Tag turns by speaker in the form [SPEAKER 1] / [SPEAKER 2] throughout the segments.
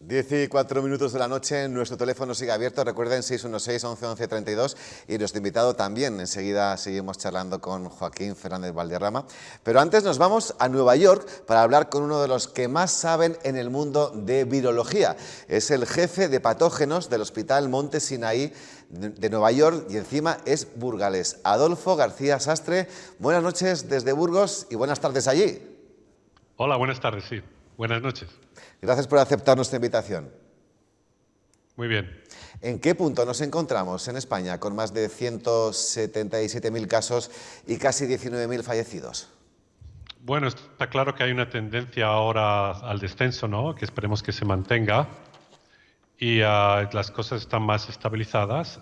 [SPEAKER 1] 10:04 de la noche, nuestro teléfono sigue abierto, recuerden 616-11-11-32 y nuestro invitado también. Enseguida seguimos charlando con Joaquín Fernández Valderrama. Pero antes nos vamos a Nueva York para hablar con uno de los que más saben en el mundo de virología. Es el jefe de patógenos del Hospital Monte Sinaí de Nueva York y encima es burgalés. Adolfo García Sastre, buenas noches desde Burgos y buenas tardes allí.
[SPEAKER 2] Hola, buenas tardes, sí. Buenas noches.
[SPEAKER 1] Gracias por aceptar nuestra invitación.
[SPEAKER 2] Muy bien.
[SPEAKER 1] ¿En qué punto nos encontramos en España con más de 177.000 casos y casi 19.000 fallecidos?
[SPEAKER 2] Bueno, está claro que hay una tendencia ahora al descenso, ¿no? Que esperemos que se mantenga y las cosas están más estabilizadas.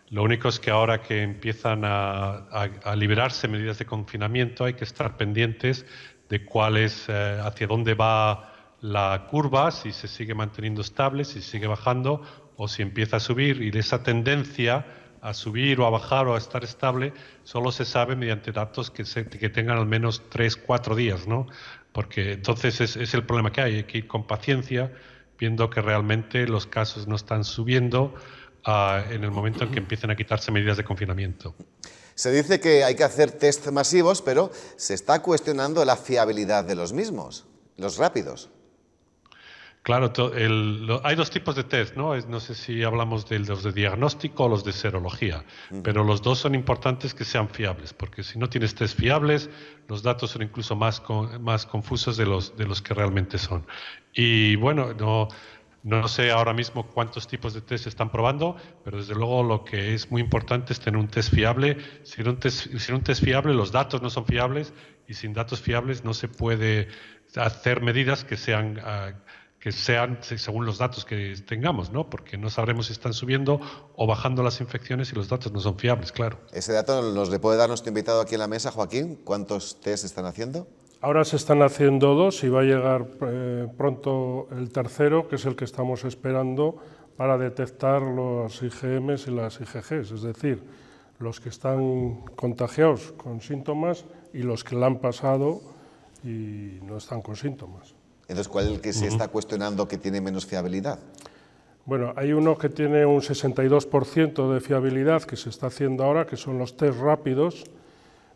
[SPEAKER 2] Lo único es que ahora que empiezan a liberarse medidas de confinamiento hay que estar pendientes de cuál es, hacia dónde va la curva, si se sigue manteniendo estable, si sigue bajando o si empieza a subir. Y esa tendencia a subir o a bajar o a estar estable solo se sabe mediante datos que tengan al menos 3-4 días, ¿no? Porque entonces es el problema que hay que ir con paciencia, viendo que realmente los casos no están subiendo en el momento en que empiecen a quitarse medidas de confinamiento.
[SPEAKER 1] Se dice que hay que hacer test masivos, pero se está cuestionando la fiabilidad de los mismos, los rápidos.
[SPEAKER 2] Claro, hay dos tipos de test, ¿no? No sé si hablamos de los de diagnóstico o los de serología, pero los dos son importantes que sean fiables, porque si no tienes test fiables, los datos son incluso más confusos de los que realmente son. Y bueno, no sé ahora mismo cuántos tipos de test se están probando, pero desde luego lo que es muy importante es tener un test fiable. Sin un test fiable, los datos no son fiables y sin datos fiables no se puede hacer medidas que sean según los datos que tengamos, ¿no? Porque no sabremos si están subiendo o bajando las infecciones y los datos no son fiables, claro.
[SPEAKER 1] Ese dato nos le puede dar nuestro invitado aquí en la mesa, Joaquín. ¿Cuántos test están haciendo?
[SPEAKER 3] Ahora se están haciendo 2 y va a llegar pronto el tercero, que es el que estamos esperando para detectar los IgMs y las IgGs, es decir, los que están contagiados con síntomas y los que la han pasado y no están con síntomas.
[SPEAKER 1] Entonces, ¿cuál es el que se está cuestionando que tiene menos fiabilidad?
[SPEAKER 3] Bueno, hay uno que tiene un 62% de fiabilidad que se está haciendo ahora, que son los test rápidos,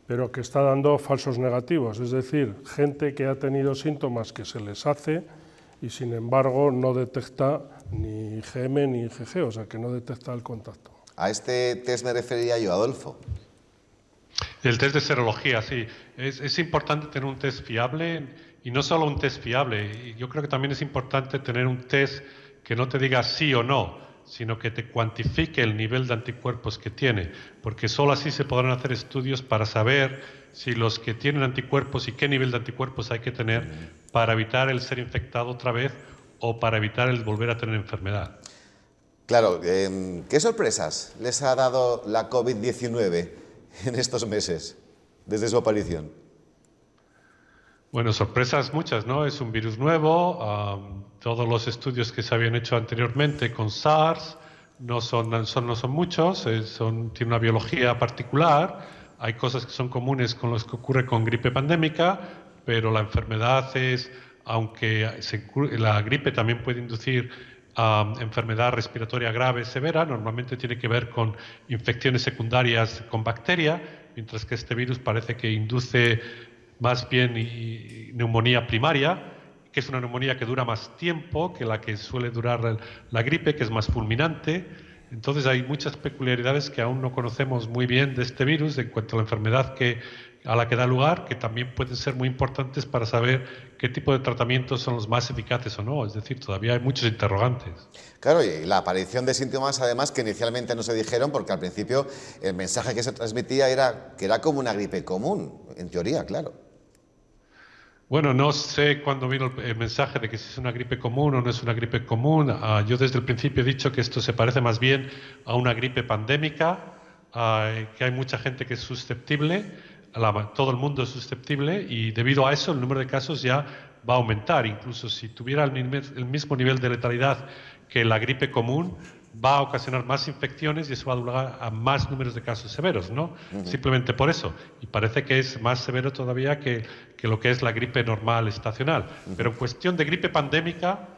[SPEAKER 3] pero que está dando falsos negativos, es decir, gente que ha tenido síntomas que se les hace y sin embargo no detecta ni IgM ni IgG, o sea que no detecta el contacto.
[SPEAKER 1] A este test me refería yo, Adolfo.
[SPEAKER 2] El test de serología, sí. Es importante tener un test fiable y no solo un test fiable. Yo creo que también es importante tener un test que no te diga sí o no, sino que te cuantifique el nivel de anticuerpos que tiene, porque solo así se podrán hacer estudios para saber si los que tienen anticuerpos y qué nivel de anticuerpos hay que tener para evitar el ser infectado otra vez o para evitar el volver a tener enfermedad.
[SPEAKER 1] Claro, ¿qué sorpresas les ha dado la COVID-19 en estos meses, desde su aparición?
[SPEAKER 2] Bueno, sorpresas muchas, ¿no? Es un virus nuevo, todos los estudios que se habían hecho anteriormente con SARS no son muchos, tiene una biología particular, hay cosas que son comunes con los que ocurre con gripe pandémica, pero la enfermedad aunque la gripe también puede inducir enfermedad respiratoria grave severa, normalmente tiene que ver con infecciones secundarias con bacteria, mientras que este virus parece que induce más bien neumonía primaria, que es una neumonía que dura más tiempo que la que suele durar la gripe, que es más fulminante. Entonces hay muchas peculiaridades que aún no conocemos muy bien de este virus en cuanto a la enfermedad a la que da lugar, que también pueden ser muy importantes para saber qué tipo de tratamientos son los más eficaces o no. Es decir, todavía hay muchos interrogantes.
[SPEAKER 1] Claro, y la aparición de síntomas, además, que inicialmente no se dijeron, porque al principio el mensaje que se transmitía era que era como una gripe común, en teoría, claro.
[SPEAKER 2] Bueno, no sé cuándo vino el mensaje de que si es una gripe común o no es una gripe común. Yo desde el principio he dicho que esto se parece más bien a una gripe pandémica, que hay mucha gente que es susceptible, todo el mundo es susceptible y debido a eso el número de casos ya va a aumentar. Incluso si tuviera el mismo nivel de letalidad que la gripe común, va a ocasionar más infecciones y eso va a dar lugar a más números de casos severos, ¿no? Simplemente por eso. Y parece que es más severo todavía que lo que es la gripe normal estacional. Pero en cuestión de gripe pandémica,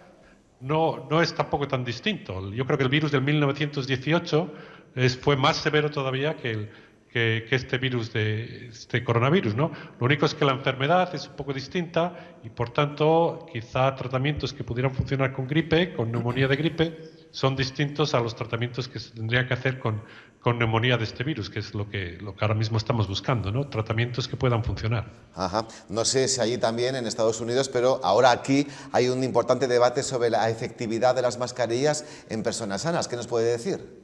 [SPEAKER 2] no es tampoco tan distinto. Yo creo que el virus del 1918 fue más severo todavía que este virus de este coronavirus, ¿no? Lo único es que la enfermedad es un poco distinta y, por tanto, quizá tratamientos que pudieran funcionar con gripe, con neumonía de gripe, son distintos a los tratamientos que se tendrían que hacer con neumonía de este virus, que es lo que ahora mismo estamos buscando, ¿no? Tratamientos que puedan funcionar.
[SPEAKER 1] Ajá. No sé si allí también, en Estados Unidos, pero ahora aquí hay un importante debate sobre la efectividad de las mascarillas en personas sanas. ¿Qué nos puede decir?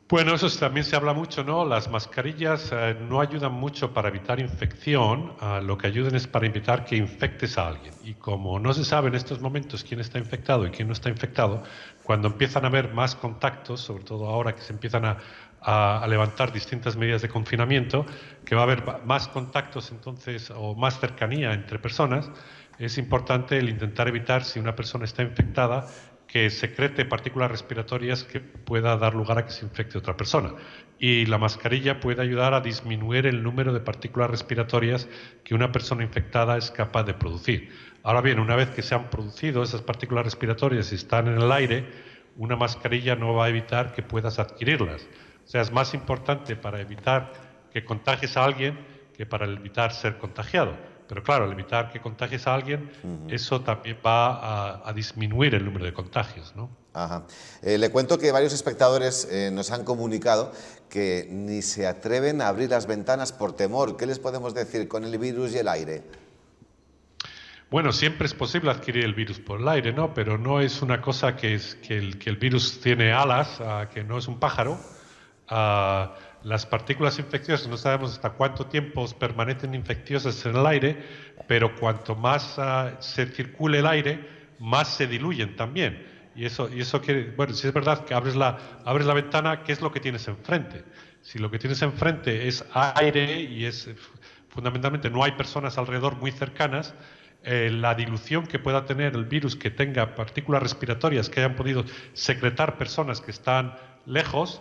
[SPEAKER 2] Bueno, eso también se habla mucho, ¿no? Las mascarillas no ayudan mucho para evitar infección, lo que ayudan es para evitar que infectes a alguien. Y como no se sabe en estos momentos quién está infectado y quién no está infectado, cuando empiezan a haber más contactos, sobre todo ahora que se empiezan a levantar distintas medidas de confinamiento, que va a haber más contactos entonces o más cercanía entre personas, es importante el intentar evitar, si una persona está infectada, que secrete partículas respiratorias que pueda dar lugar a que se infecte otra persona. Y la mascarilla puede ayudar a disminuir el número de partículas respiratorias que una persona infectada es capaz de producir. Ahora bien, una vez que se han producido esas partículas respiratorias y están en el aire, una mascarilla no va a evitar que puedas adquirirlas. O sea, es más importante para evitar que contagies a alguien que para evitar ser contagiado. Pero claro, al evitar que contagies a alguien, eso también va a disminuir el número de contagios, ¿no?
[SPEAKER 1] Ajá. Le cuento que varios espectadores nos han comunicado que ni se atreven a abrir las ventanas por temor. ¿Qué les podemos decir con el virus y el aire?
[SPEAKER 2] Bueno, siempre es posible adquirir el virus por el aire, ¿no? Pero no es una cosa que el virus tiene alas, que no es un pájaro. Las partículas infecciosas no sabemos hasta cuánto tiempo permanecen infecciosas en el aire, pero cuanto más se circule el aire, más se diluyen también. Y eso que, bueno, si es verdad que abres la ventana, ¿qué es lo que tienes enfrente? Si lo que tienes enfrente es aire y fundamentalmente no hay personas alrededor muy cercanas, la dilución que pueda tener el virus que tenga partículas respiratorias que hayan podido secretar personas que están lejos,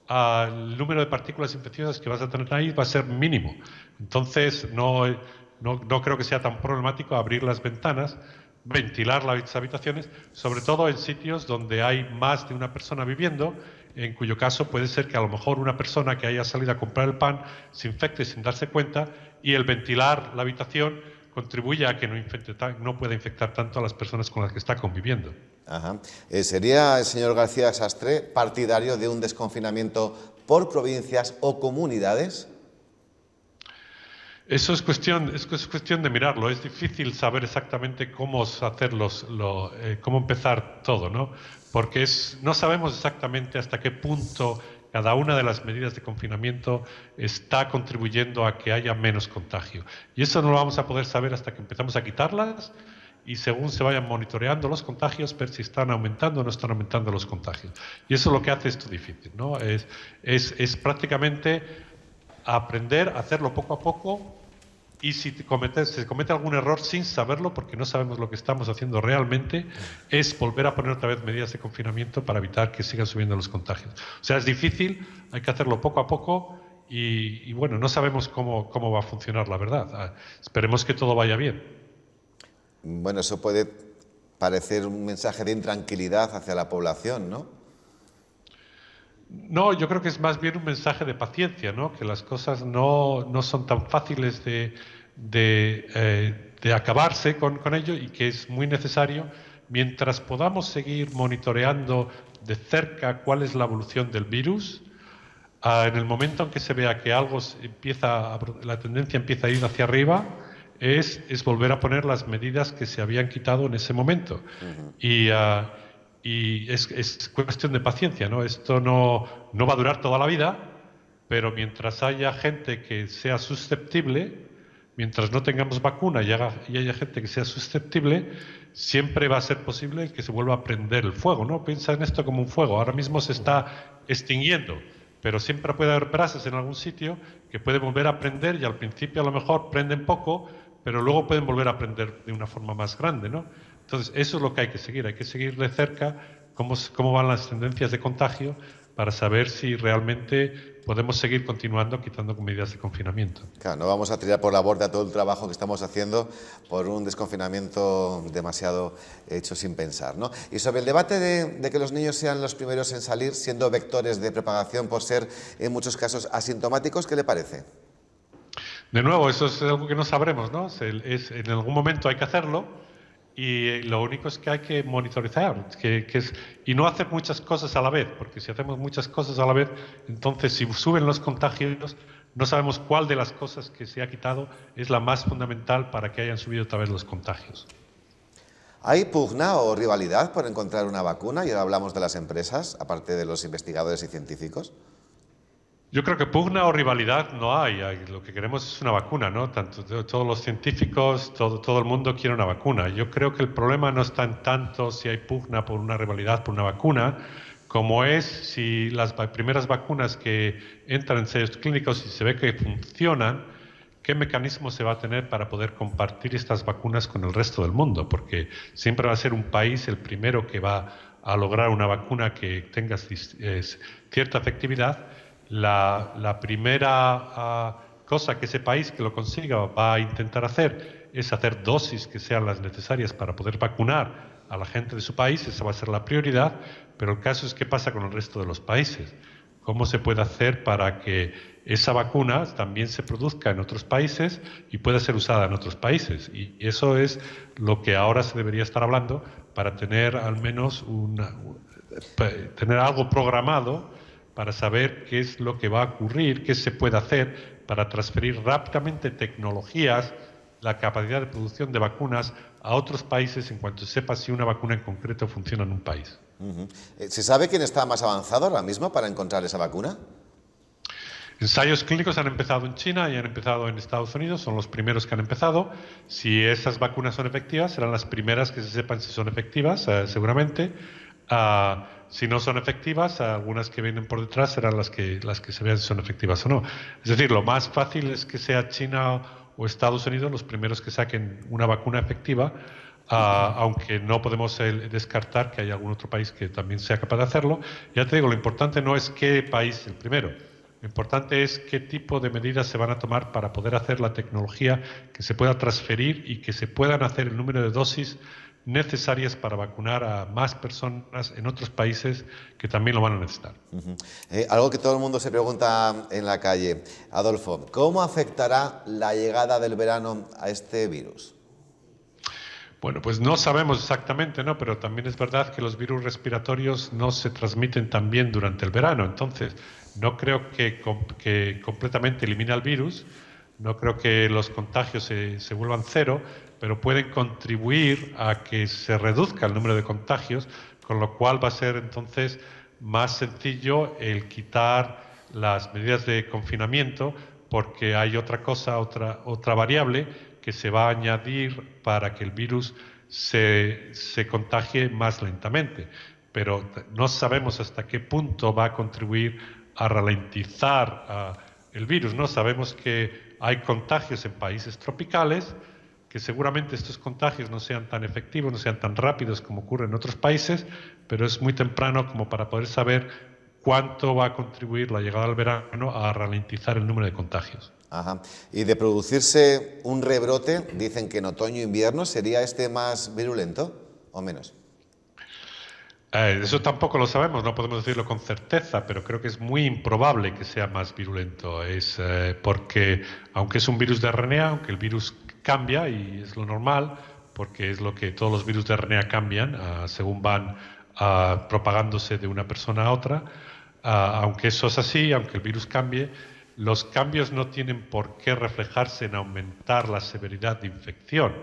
[SPEAKER 2] el número de partículas infecciosas que vas a tener ahí va a ser mínimo. Entonces, no creo que sea tan problemático abrir las ventanas, ventilar las habitaciones, sobre todo en sitios donde hay más de una persona viviendo, en cuyo caso puede ser que a lo mejor una persona que haya salido a comprar el pan se infecte sin darse cuenta, y el ventilar la habitación contribuye a que no pueda infectar tanto a las personas con las que está conviviendo.
[SPEAKER 1] Ajá. ¿Sería el señor García Sastre partidario de un desconfinamiento por provincias o comunidades?
[SPEAKER 2] Eso es cuestión de mirarlo. Es difícil saber exactamente cómo hacerlo, cómo empezar todo, ¿no? Porque no sabemos exactamente hasta qué punto cada una de las medidas de confinamiento está contribuyendo a que haya menos contagio. Y eso no lo vamos a poder saber hasta que empezamos a quitarlas y según se vayan monitoreando los contagios, ver si están aumentando o no están aumentando los contagios. Y eso es lo que hace esto difícil, ¿no? Es prácticamente aprender a hacerlo poco a poco, y si se comete algún error sin saberlo, porque no sabemos lo que estamos haciendo realmente, es volver a poner otra vez medidas de confinamiento para evitar que sigan subiendo los contagios. O sea, es difícil, hay que hacerlo poco a poco y bueno, no sabemos cómo va a funcionar, la verdad. Esperemos que todo vaya bien.
[SPEAKER 1] Bueno, eso puede parecer un mensaje de intranquilidad hacia la población, ¿no?
[SPEAKER 2] No, yo creo que es más bien un mensaje de paciencia, ¿no? Que las cosas no son tan fáciles de acabarse con ello, y que es muy necesario, mientras podamos seguir monitoreando de cerca cuál es la evolución del virus, en el momento en que se vea que la tendencia empieza a ir hacia arriba, es volver a poner las medidas que se habían quitado en ese momento. Y es cuestión de paciencia, ¿no? Esto no va a durar toda la vida, pero mientras haya gente que sea susceptible, mientras no tengamos vacuna y haya gente que sea susceptible, siempre va a ser posible que se vuelva a prender el fuego, ¿no? Piensa en esto como un fuego. Ahora mismo se está extinguiendo, pero siempre puede haber brasas en algún sitio que pueden volver a prender, y al principio a lo mejor prenden poco, pero luego pueden volver a prender de una forma más grande, ¿no? Entonces, eso es lo que hay que seguir de cerca, cómo van las tendencias de contagio, para saber si realmente podemos seguir continuando quitando medidas de confinamiento.
[SPEAKER 1] Claro, no vamos a tirar por la borda todo el trabajo que estamos haciendo por un desconfinamiento demasiado hecho sin pensar, ¿no? Y sobre el debate de que los niños sean los primeros en salir, siendo vectores de propagación por ser en muchos casos asintomáticos, ¿qué le parece?
[SPEAKER 2] De nuevo, eso es algo que no sabremos, ¿no? En algún momento hay que hacerlo. Y lo único es que hay que monitorizar y no hacer muchas cosas a la vez, porque si hacemos muchas cosas a la vez, entonces si suben los contagios, no sabemos cuál de las cosas que se ha quitado es la más fundamental para que hayan subido otra vez los contagios.
[SPEAKER 1] ¿Hay pugna o rivalidad por encontrar una vacuna? Y ahora hablamos de las empresas, aparte de los investigadores y científicos.
[SPEAKER 2] Yo creo que pugna o rivalidad no hay. Lo que queremos es una vacuna, ¿no? Todos los científicos, todo el mundo quiere una vacuna. Yo creo que el problema no está en tanto si hay pugna por una rivalidad por una vacuna, como es si las primeras vacunas que entran en ensayos clínicos y se ve que funcionan, qué mecanismo se va a tener para poder compartir estas vacunas con el resto del mundo, porque siempre va a ser un país el primero que va a lograr una vacuna que tenga cierta efectividad. La primera cosa que ese país que lo consiga va a intentar hacer es hacer dosis que sean las necesarias para poder vacunar a la gente de su país. Esa va a ser la prioridad, pero el caso es qué pasa con el resto de los países. ¿Cómo se puede hacer para que esa vacuna también se produzca en otros países y pueda ser usada en otros países? Y eso es lo que ahora se debería estar hablando para tener al menos tener algo programado para saber qué es lo que va a ocurrir, qué se puede hacer para transferir rápidamente tecnologías, la capacidad de producción de vacunas a otros países en cuanto se sepa si una vacuna en concreto funciona en un país.
[SPEAKER 1] ¿Se sabe quién está más avanzado ahora mismo para encontrar esa vacuna?
[SPEAKER 2] Ensayos clínicos han empezado en China y han empezado en Estados Unidos, son los primeros que han empezado. Si esas vacunas son efectivas, serán las primeras que se sepan si son efectivas, seguramente. Si no son efectivas, algunas que vienen por detrás serán las que se vean si son efectivas o no. Es decir, lo más fácil es que sea China o Estados Unidos los primeros que saquen una vacuna efectiva, aunque no podemos descartar que haya algún otro país que también sea capaz de hacerlo. Ya te digo, lo importante no es qué país es el primero. Lo importante es qué tipo de medidas se van a tomar para poder hacer la tecnología que se pueda transferir y que se puedan hacer el número de dosis necesarias para vacunar a más personas en otros países que también lo van a necesitar.
[SPEAKER 1] Algo que todo el mundo se pregunta en la calle. Adolfo, ¿cómo afectará la llegada del verano a este virus?
[SPEAKER 2] Bueno, pues no sabemos exactamente, ¿no? Pero también es verdad que los virus respiratorios no se transmiten tan bien durante el verano. Entonces, no creo que completamente elimine el virus, no creo que los contagios se vuelvan cero, pero pueden contribuir a que se reduzca el número de contagios, con lo cual va a ser entonces más sencillo el quitar las medidas de confinamiento, porque hay otra variable que se va a añadir para que el virus se contagie más lentamente. Pero no sabemos hasta qué punto va a contribuir a ralentizar el virus, ¿no? Sabemos que hay contagios en países tropicales, que seguramente estos contagios no sean tan efectivos, no sean tan rápidos como ocurre en otros países, pero es muy temprano como para poder saber cuánto va a contribuir la llegada del verano a ralentizar el número de contagios.
[SPEAKER 1] Ajá. Y de producirse un rebrote, dicen que en otoño e invierno, ¿sería este más virulento o menos?
[SPEAKER 2] Eso tampoco lo sabemos, no podemos decirlo con certeza, pero creo que es muy improbable que sea más virulento. Porque, aunque es un virus de RNA, aunque el virus cambia, y es lo normal, porque es lo que todos los virus de RNA cambian según van propagándose de una persona a otra, aunque eso es así, aunque el virus cambie, los cambios no tienen por qué reflejarse en aumentar la severidad de infección,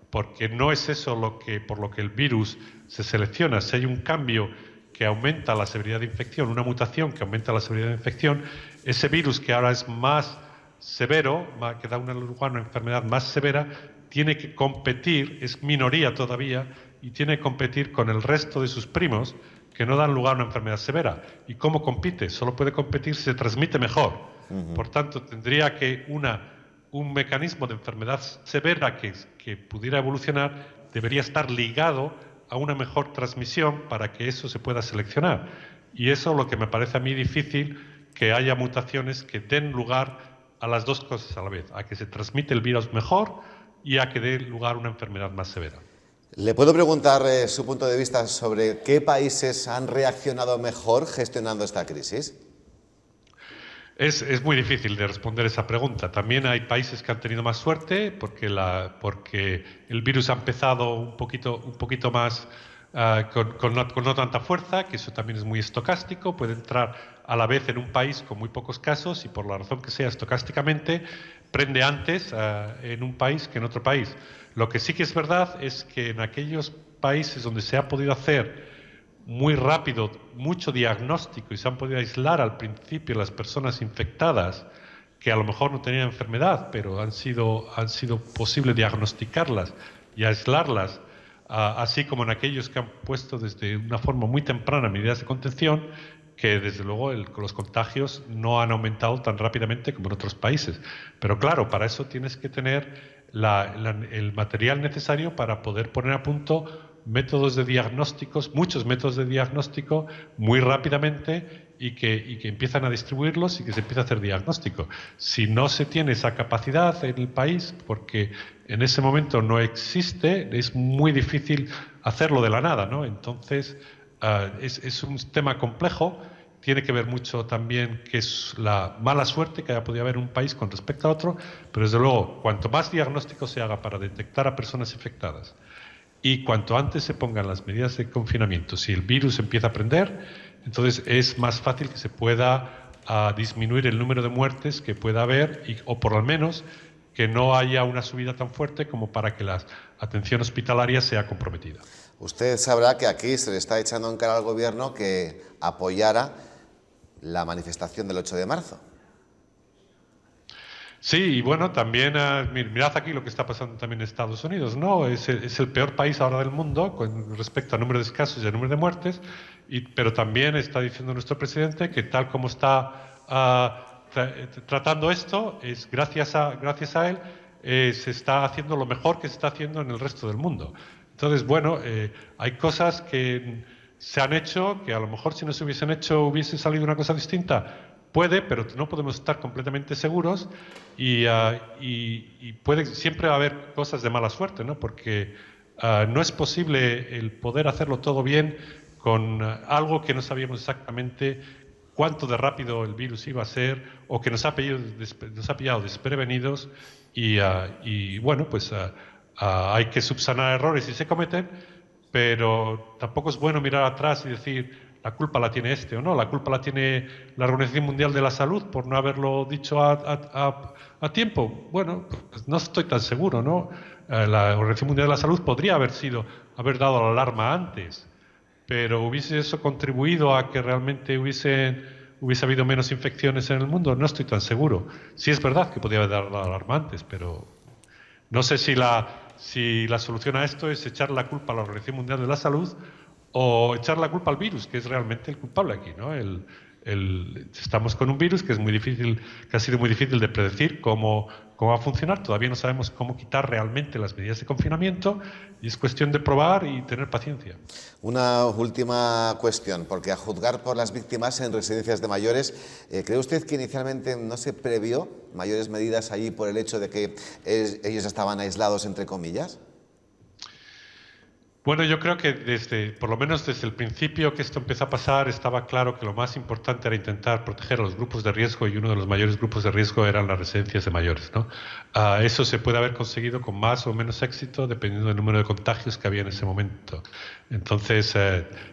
[SPEAKER 2] porque no es eso por lo que el virus se selecciona. Si hay un cambio que aumenta la severidad de infección, una mutación que aumenta la severidad de infección, ese virus que ahora es más severo, que da lugar a una enfermedad más severa, tiene que competir, es minoría todavía, y tiene que competir con el resto de sus primos que no dan lugar a una enfermedad severa. ¿Y cómo compite? Solo puede competir si se transmite mejor. Por tanto, tendría que un mecanismo de enfermedad severa que pudiera evolucionar debería estar ligado a una mejor transmisión para que eso se pueda seleccionar. Y eso es lo que me parece a mí difícil, que haya mutaciones que den lugar a las dos cosas a la vez, a que se transmite el virus mejor y a que dé lugar a una enfermedad más severa.
[SPEAKER 1] ¿Le puedo preguntar su punto de vista sobre qué países han reaccionado mejor gestionando esta crisis?
[SPEAKER 2] Es muy difícil de responder esa pregunta. También hay países que han tenido más suerte porque el virus ha empezado un poquito más con no tanta fuerza, que eso también es muy estocástico. Puede entrar a la vez en un país con muy pocos casos y por la razón que sea estocásticamente prende antes en un país que en otro país. Lo que sí que es verdad es que en aquellos países donde se ha podido hacer muy rápido, mucho diagnóstico y se han podido aislar al principio las personas infectadas que a lo mejor no tenían enfermedad, pero han sido posible diagnosticarlas y aislarlas, así como en aquellos que han puesto desde una forma muy temprana medidas de contención, que desde luego los contagios no han aumentado tan rápidamente como en otros países. Pero claro, para eso tienes que tener el material necesario para poder poner a punto métodos de diagnósticos, muchos métodos de diagnóstico muy rápidamente y que empiezan a distribuirlos y que se empieza a hacer diagnóstico. Si no se tiene esa capacidad en el país, porque en ese momento no existe, es muy difícil hacerlo de la nada, ¿no? Entonces, es un tema complejo. Tiene que ver mucho también que es la mala suerte que haya podido haber un país con respecto a otro, pero desde luego, cuanto más diagnóstico se haga para detectar a personas infectadas y cuanto antes se pongan las medidas de confinamiento, si el virus empieza a prender, entonces es más fácil que se pueda disminuir el número de muertes que pueda haber, o por lo menos que no haya una subida tan fuerte como para que la atención hospitalaria sea comprometida.
[SPEAKER 1] Usted sabrá que aquí se le está echando en cara al gobierno que apoyara la manifestación del 8 de marzo.
[SPEAKER 2] Sí, y bueno, también mirad aquí lo que está pasando también en Estados Unidos, ¿no? Es el peor país ahora del mundo con respecto al número de casos y al número de muertes, pero también está diciendo nuestro presidente que tal como está tratando esto, es gracias a él, se está haciendo lo mejor que se está haciendo en el resto del mundo. Entonces, bueno, hay cosas que se han hecho que a lo mejor si no se hubiesen hecho hubiese salido una cosa distinta. Puede, pero no podemos estar completamente seguros y puede siempre haber cosas de mala suerte, ¿no? Porque no es posible el poder hacerlo todo bien con algo que no sabíamos exactamente cuánto de rápido el virus iba a ser o que nos ha pillado desprevenidos y bueno, pues hay que subsanar errores si se cometen, pero tampoco es bueno mirar atrás y decir la culpa la tiene este o no, la culpa la tiene la Organización Mundial de la Salud por no haberlo dicho a tiempo. Bueno, pues no estoy tan seguro, ¿no? La Organización Mundial de la Salud podría haber haber dado la alarma antes, pero ¿hubiese eso contribuido a que realmente hubiese habido menos infecciones en el mundo? No estoy tan seguro. Sí es verdad que podía haber dado la alarma antes, pero no sé si la solución a esto es echar la culpa a la Organización Mundial de la Salud o echar la culpa al virus, que es realmente el culpable aquí, ¿no? Estamos con un virus que ha sido muy difícil de predecir cómo va a funcionar. Todavía no sabemos cómo quitar realmente las medidas de confinamiento y es cuestión de probar y tener paciencia.
[SPEAKER 1] Una última cuestión, porque a juzgar por las víctimas en residencias de mayores, ¿cree usted que inicialmente no se previó mayores medidas allí por el hecho de que ellos estaban aislados, entre comillas?
[SPEAKER 2] Bueno, yo creo que por lo menos desde el principio que esto empezó a pasar, estaba claro que lo más importante era intentar proteger a los grupos de riesgo y uno de los mayores grupos de riesgo eran las residencias de mayores, ¿no? Eso se puede haber conseguido con más o menos éxito dependiendo del número de contagios que había en ese momento. Entonces,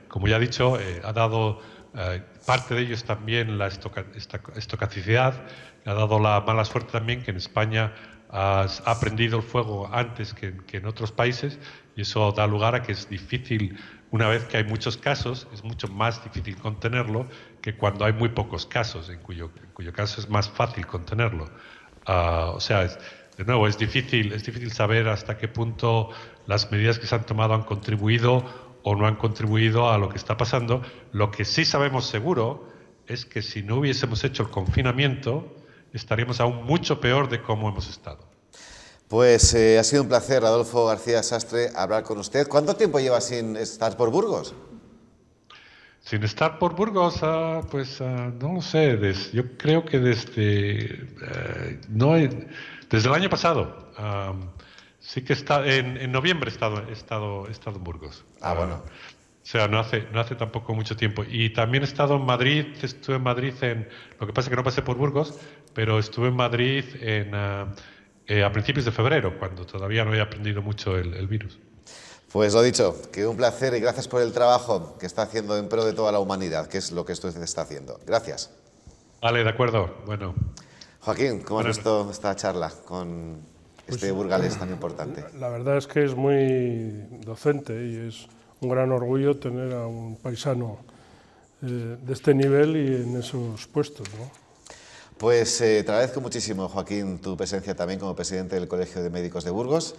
[SPEAKER 2] como ya he dicho, ha dado parte de ellos también la estocasticidad, ha dado la mala suerte también que en España ha prendido el fuego antes que en otros países y eso da lugar a que es difícil, una vez que hay muchos casos, es mucho más difícil contenerlo que cuando hay muy pocos casos, en cuyo caso es más fácil contenerlo. O sea, de nuevo, es difícil saber hasta qué punto las medidas que se han tomado han contribuido o no han contribuido a lo que está pasando. Lo que sí sabemos seguro es que si no hubiésemos hecho el confinamiento, estaríamos aún mucho peor de cómo hemos estado.
[SPEAKER 1] Pues ha sido un placer, Adolfo García Sastre, hablar con usted. ¿Cuánto tiempo lleva sin estar por Burgos?
[SPEAKER 2] Sin estar por Burgos, no lo sé, yo creo que desde el año pasado. Sí que en noviembre he estado en Burgos.
[SPEAKER 1] Bueno.
[SPEAKER 2] O sea, no hace tampoco mucho tiempo. Y también he estado en Madrid, estuve en Madrid lo que pasa es que no pasé por Burgos, pero estuve en Madrid a principios de febrero, cuando todavía no había aprendido mucho el virus.
[SPEAKER 1] Pues lo dicho, que un placer y gracias por el trabajo que está haciendo en pro de toda la humanidad, que es lo que usted está haciendo. Gracias.
[SPEAKER 2] Vale, de acuerdo. Bueno.
[SPEAKER 1] Joaquín, ¿cómo has visto esta charla con este burgalés tan importante?
[SPEAKER 3] La verdad es que es muy docente y es un gran orgullo tener a un paisano de este nivel y en esos puestos, ¿no?
[SPEAKER 1] Pues te agradezco muchísimo, Joaquín, tu presencia también como presidente del Colegio de Médicos de Burgos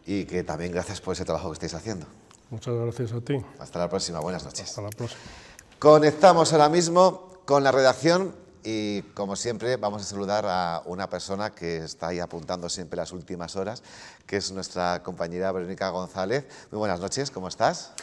[SPEAKER 1] y que también gracias por ese trabajo que estáis haciendo.
[SPEAKER 3] Muchas gracias a ti.
[SPEAKER 1] Hasta la próxima, buenas noches.
[SPEAKER 3] Hasta la próxima.
[SPEAKER 1] Conectamos ahora mismo con la redacción y, como siempre, vamos a saludar a una persona que está ahí apuntando siempre las últimas horas, que es nuestra compañera Verónica González. Muy buenas noches, ¿cómo estás?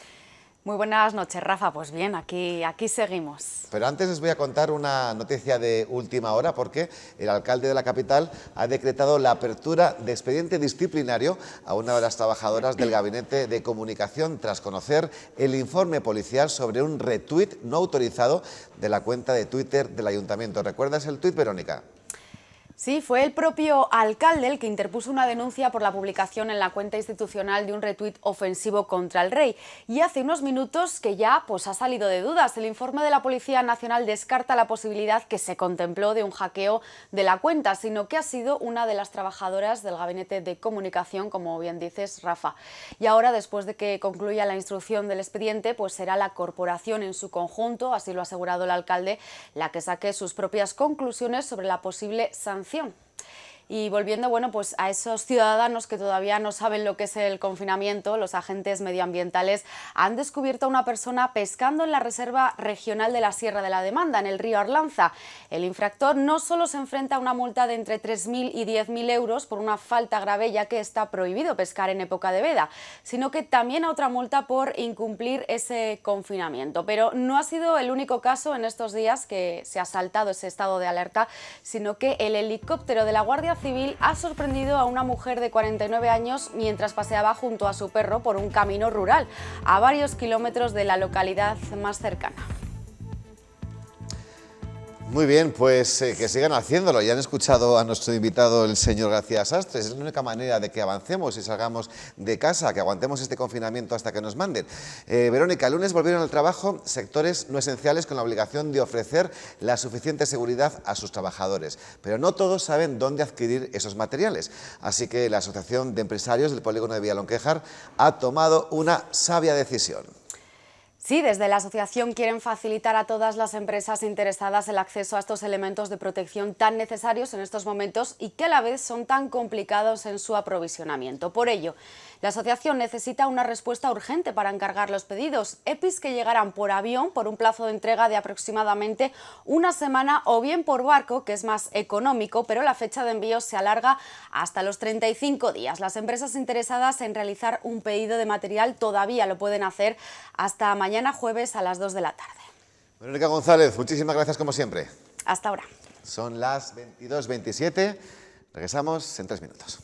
[SPEAKER 4] Muy buenas noches, Rafa. Pues bien, aquí seguimos.
[SPEAKER 1] Pero antes les voy a contar una noticia de última hora porque el alcalde de la capital ha decretado la apertura de expediente disciplinario a una de las trabajadoras del Gabinete de Comunicación tras conocer el informe policial sobre un retuit no autorizado de la cuenta de Twitter del Ayuntamiento. ¿Recuerdas el tuit, Verónica?
[SPEAKER 4] Sí, fue el propio alcalde el que interpuso una denuncia por la publicación en la cuenta institucional de un retuit ofensivo contra el rey. Y hace unos minutos que ya ha salido de dudas. El informe de la Policía Nacional descarta la posibilidad que se contempló de un hackeo de la cuenta, sino que ha sido una de las trabajadoras del Gabinete de Comunicación, como bien dices, Rafa. Y ahora, después de que concluya la instrucción del expediente, pues será la corporación en su conjunto, así lo ha asegurado el alcalde, la que saque sus propias conclusiones sobre la posible sanción. Y volviendo pues a esos ciudadanos que todavía no saben lo que es el confinamiento, los agentes medioambientales han descubierto a una persona pescando en la Reserva Regional de la Sierra de la Demanda, en el río Arlanza. El infractor no solo se enfrenta a una multa de entre 3.000 y 10.000 euros por una falta grave, ya que está prohibido pescar en época de veda, sino que también a otra multa por incumplir ese confinamiento. Pero no ha sido el único caso en estos días que se ha saltado ese estado de alerta, sino que el helicóptero de la Guardia Civil ha sorprendido a una mujer de 49 años mientras paseaba junto a su perro por un camino rural, a varios kilómetros de la localidad más cercana.
[SPEAKER 1] Muy bien, pues que sigan haciéndolo. Ya han escuchado a nuestro invitado, el señor García Sastres. Es la única manera de que avancemos y salgamos de casa, que aguantemos este confinamiento hasta que nos manden. Verónica, el lunes volvieron al trabajo sectores no esenciales con la obligación de ofrecer la suficiente seguridad a sus trabajadores. Pero no todos saben dónde adquirir esos materiales. Así que la Asociación de Empresarios del Polígono de Villalonquejar ha tomado una sabia decisión.
[SPEAKER 4] Sí, desde la asociación quieren facilitar a todas las empresas interesadas el acceso a estos elementos de protección tan necesarios en estos momentos y que a la vez son tan complicados en su aprovisionamiento. Por ello, la asociación necesita una respuesta urgente para encargar los pedidos, EPIs que llegarán por avión por un plazo de entrega de aproximadamente una semana o bien por barco, que es más económico, pero la fecha de envío se alarga hasta los 35 días. Las empresas interesadas en realizar un pedido de material todavía lo pueden hacer hasta mañana jueves a las 2 de la tarde.
[SPEAKER 1] Verónica González, muchísimas gracias como siempre.
[SPEAKER 4] Hasta ahora.
[SPEAKER 1] Son las 22:27. Regresamos en 3 minutos.